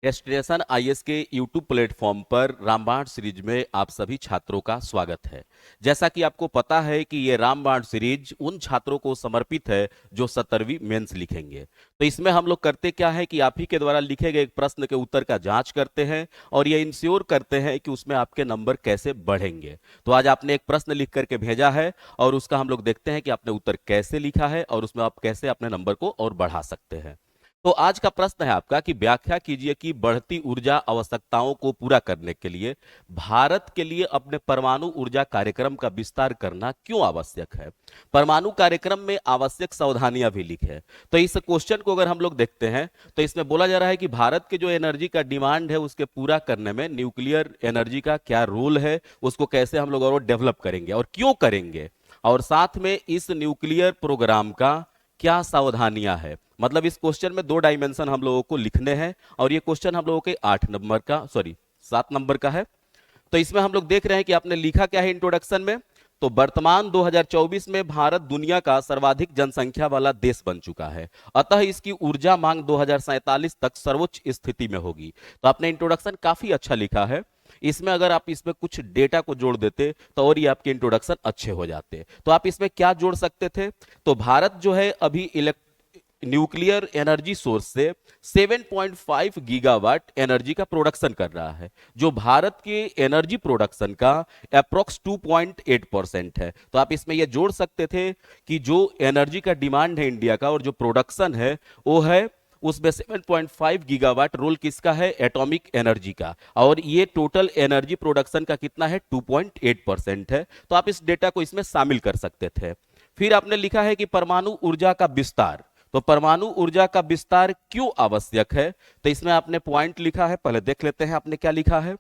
Destination IAS के YouTube platform पर रामबाण सीरीज में आप सभी छात्रों का स्वागत है। जैसा कि आपको पता है कि ये रामबाण सीरीज उन छात्रों को समर्पित है जो 17वीं मेंस लिखेंगे। तो इसमें हम लोग करते क्या है कि आप ही के द्वारा लिखे गए एक प्रश्न के उत्तर का जांच करते हैं और ये इंश्योर करते हैं कि उसमें आपके नंबर कैसे बढ़ेंगे। तो आज आपने एक प्रश्न लिख करके भेजा है और उसका हम लोग देखते हैं कि आपने उत्तर कैसे लिखा है और उसमें आप कैसे अपने नंबर को और बढ़ा सकते हैं। तो आज का प्रश्न है आपका कि व्याख्या कीजिए कि बढ़ती ऊर्जा आवश्यकताओं को पूरा करने के लिए भारत के लिए अपने परमाणु ऊर्जा कार्यक्रम का विस्तार करना क्यों आवश्यक है। परमाणु कार्यक्रम में आवश्यक सावधानियां भी लिखे हैं। तो इस क्वेश्चन को अगर हम लोग देखते हैं तो इसमें बोला जा रहा है कि भारत के जो एनर्जी का डिमांड है उसके पूरा करने में न्यूक्लियर एनर्जी का क्या रोल है, उसको कैसे हम लोग और डेवलप करेंगे और क्यों करेंगे, और साथ में इस न्यूक्लियर प्रोग्राम का क्या सावधानियां है। मतलब इस क्वेश्चन में 2 डायमेंशन हम लोगों को लिखने हैं और ये क्वेश्चन हम लोगों के 8 नंबर का 7 नंबर का है। तो इसमें हम लोग देख रहे हैं कि आपने लिखा क्या है इंट्रोडक्शन में। तो वर्तमान 2024 में भारत दुनिया का सर्वाधिक जनसंख्या वाला देश बन चुका है, अतः इसकी ऊर्जा मांग 2047 तक सर्वोच्च स्थिति में होगी। तो आपने इंट्रोडक्शन काफी अच्छा लिखा है। इसमें अगर आप इसमें कुछ डेटा को जोड़ देते तो और ये आपके इंट्रोडक्शन अच्छे हो जाते। तो आप इसमें क्या जोड़ सकते थे। तो भारत जो है अभी न्यूक्लियर एनर्जी सोर्स से 7.5 गीगावाट एनर्जी का प्रोडक्शन कर रहा है, जो भारत के एनर्जी प्रोडक्शन का अप्रोक्स 2.8% है। तो आप इसमें यह जोड़ सकते थे कि जो एनर्जी का डिमांड है इंडिया का और जो प्रोडक्शन है वो है उसमें 7.5 गीगावाट रोल किसका है, एटॉमिक एनर्जी का, और ये टोटल एनर्जी प्रोडक्शन का कितना है 2.8% है। तो आप इस डेटा को इसमें शामिल कर सकते थे। फिर आपने लिखा है कि परमाणु ऊर्जा का विस्तार। तो परमाणु ऊर्जा का विस्तार क्यों आवश्यक है। तो इसमें आपने पॉइंट लिखा है, पहले देख लेते हैं आपने क्या लिखा है।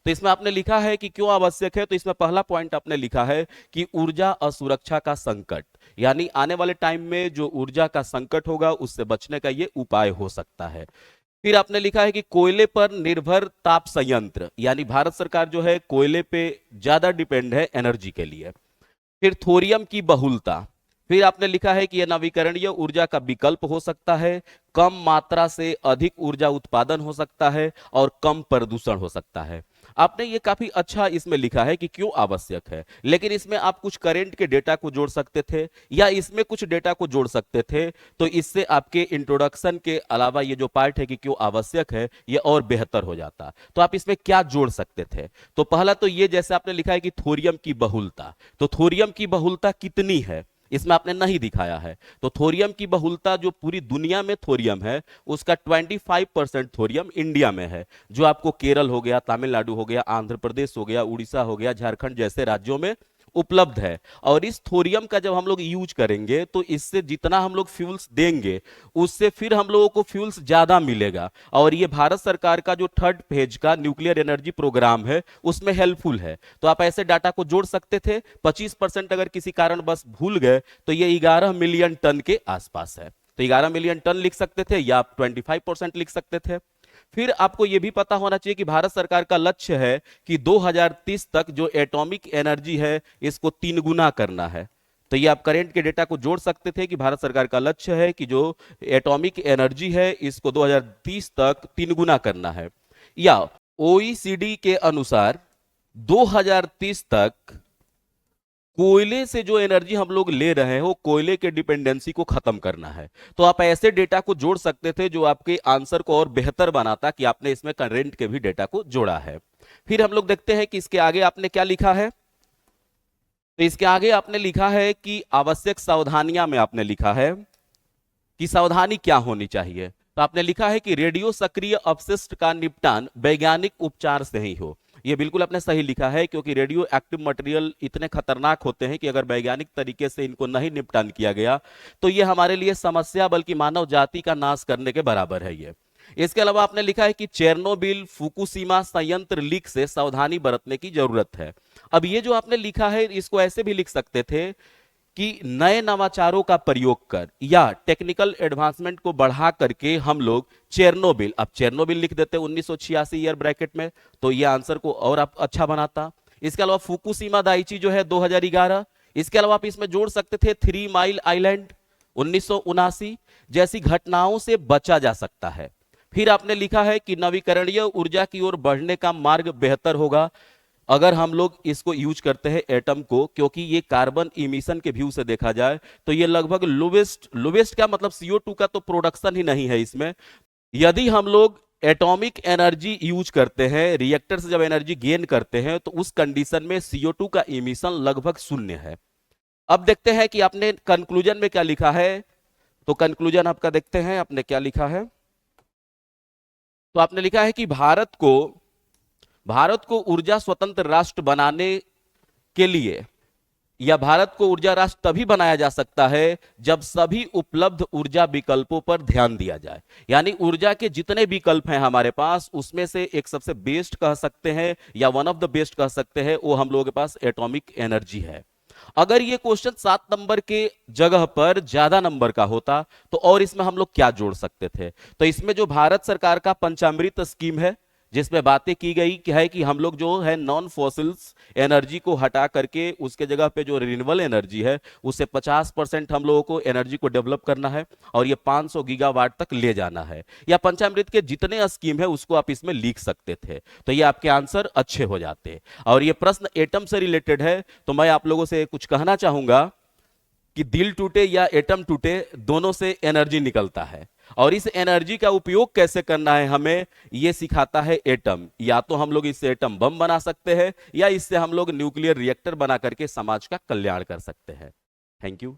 तो इसमें आपने लिखा है कि क्यों आवश्यक है। तो इसमें पहला पॉइंट आपने लिखा है कि ऊर्जा असुरक्षा का संकट, यानी आने वाले टाइम में जो ऊर्जा का संकट होगा उससे बचने का ये उपाय हो सकता है। फिर आपने लिखा है कि कोयले पर निर्भर ताप संयंत्र, यानी भारत सरकार जो है कोयले पे ज्यादा डिपेंड है एनर्जी के लिए। फिर थोरियम की बहुलता। फिर आपने लिखा है कि यह नवीकरणीय ऊर्जा का विकल्प हो सकता है, कम मात्रा से अधिक ऊर्जा उत्पादन हो सकता है और कम प्रदूषण हो सकता है। आपने ये काफी अच्छा इसमें लिखा है कि क्यों आवश्यक है, लेकिन इसमें आप कुछ करंट के डेटा को जोड़ सकते थे या इसमें कुछ डेटा को जोड़ सकते थे। तो इससे आपके इंट्रोडक्शन के अलावा ये जो पार्ट है कि क्यों आवश्यक है ये और बेहतर हो जाता। तो आप इसमें क्या जोड़ सकते थे। तो पहला तो ये जैसे आपने लिखा है कि थोरियम की बहुलता। तो थोरियम की बहुलता कितनी है इसमें आपने नहीं दिखाया है। तो थोरियम की बहुलता जो पूरी दुनिया में थोरियम है उसका 25% थोरियम इंडिया में है, जो आपको केरल हो गया, तमिलनाडु हो गया, आंध्र प्रदेश हो गया, उड़ीसा हो गया, झारखंड जैसे राज्यों में उपलब्ध है। और इस थोरियम का जब हम लोग यूज करेंगे तो इससे जितना हम लोग फ्यूल्स देंगे उससे फिर हम लोगों को फ्यूल्स ज्यादा मिलेगा, और ये भारत सरकार का जो 3rd फेज का न्यूक्लियर एनर्जी प्रोग्राम है उसमें हेल्पफुल है। तो आप ऐसे डाटा को जोड़ सकते थे। 25% अगर किसी कारण बस भूल गए तो ये 11 मिलियन टन के आसपास है। तो 11 मिलियन टन लिख सकते थे या आप 25% लिख सकते थे। फिर आपको यह भी पता होना चाहिए कि भारत सरकार का लक्ष्य है कि 2030 तक जो एटॉमिक एनर्जी है इसको 3 गुना करना है। तो ये आप करंट के डेटा को जोड़ सकते थे कि भारत सरकार का लक्ष्य है कि जो एटॉमिक एनर्जी है इसको 2030 तक 3 गुना करना है। या ओईसीडी के अनुसार 2030 तक कोयले से जो एनर्जी हम लोग ले रहे हैं वो कोयले के डिपेंडेंसी को खत्म करना है। तो आप ऐसे डेटा को जोड़ सकते थे जो आपके आंसर को और बेहतर बनाता कि आपने इसमें करंट के भी डेटा को जोड़ा है। फिर हम लोग देखते हैं कि इसके आगे आपने क्या लिखा है। तो इसके आगे आपने लिखा है कि आवश्यक सावधानियां में आपने लिखा है कि सावधानी क्या होनी चाहिए। तो आपने लिखा है कि रेडियो सक्रिय अपशिष्ट का निपटान वैज्ञानिक उपचार से ही हो। ये बिल्कुल आपने सही लिखा है, क्योंकि रेडियो एक्टिव मटेरियल इतने खतरनाक होते हैं कि अगर वैज्ञानिक तरीके से इनको नहीं निपटान किया गया तो ये हमारे लिए समस्या बल्कि मानव जाति का नाश करने के बराबर है ये। इसके अलावा आपने लिखा है कि चेरनोबिल फुकुशिमा संयंत्र लीक से सावधानी बरतने की जरूरत है। अब ये जो आपने लिखा है इसको ऐसे भी लिख सकते थे कि नए नवाचारों का प्रयोग कर या टेक्निकल एडवांसमेंट को बढ़ा करके हम लोग चेरनोबिल, अब चेरनोबिल लिख देते 1986 ईयर ब्रैकेट में, तो ये आंसर को और आप अच्छा बनाता। इसके अलावा फुकुशिमा दाइची जो है 2011। इसके अलावा आप इसमें जोड़ सकते थे 3 माइल आइलैंड 1979 जैसी घटनाओं से बचा जा सकता है। फिर आपने लिखा है कि नवीकरणीय ऊर्जा की ओर बढ़ने का मार्ग बेहतर होगा अगर हम लोग इसको यूज करते हैं एटम को, क्योंकि ये कार्बन इमिशन के व्यू से देखा जाए तो ये लगभग लोवेस्ट, लोवेस्ट क्या मतलब CO2 का तो प्रोडक्शन ही नहीं है इसमें। यदि हम लोग एटॉमिक एनर्जी यूज करते हैं, रिएक्टर से जब एनर्जी गेन करते हैं, तो उस कंडीशन में CO2 का इमिशन लगभग शून्य है। अब देखते हैं कि आपने कंक्लूजन में क्या लिखा है। तो कंक्लूजन आपका देखते हैं आपने क्या लिखा है। तो आपने लिखा है कि भारत को ऊर्जा स्वतंत्र राष्ट्र बनाने के लिए, या भारत को ऊर्जा राष्ट्र तभी बनाया जा सकता है जब सभी उपलब्ध ऊर्जा विकल्पों पर ध्यान दिया जाए। यानी ऊर्जा के जितने विकल्प हैं हमारे पास, उसमें से एक सबसे बेस्ट कह सकते हैं या वन ऑफ द बेस्ट कह सकते हैं, वो हम लोगों के पास एटॉमिक एनर्जी है। अगर ये क्वेश्चन 7 नंबर के जगह पर ज्यादा नंबर का होता तो और इसमें हम लोग क्या जोड़ सकते थे। तो इसमें जो भारत सरकार का पंचामृत स्कीम है, जिसमें बातें की गई कि है कि हम लोग जो है नॉन फॉसिल्स एनर्जी को हटा करके उसके जगह पे जो रिन्यूएबल एनर्जी है उससे 50% हम लोगों को एनर्जी को डेवलप करना है और ये 500 गीगावाट तक ले जाना है। या पंचामृत के जितने स्कीम है उसको आप इसमें लिख सकते थे, तो ये आपके आंसर अच्छे हो जाते। और ये प्रश्न एटम से रिलेटेड है, तो मैं आप लोगों से कुछ कहना चाहूंगा कि दिल टूटे या एटम टूटे, दोनों से एनर्जी निकलता है और इस एनर्जी का उपयोग कैसे करना है हमें ये सिखाता है एटम। या तो हम लोग इससे एटम बम बना सकते हैं या इससे हम लोग न्यूक्लियर रिएक्टर बना करके समाज का कल्याण कर सकते हैं। Thank you.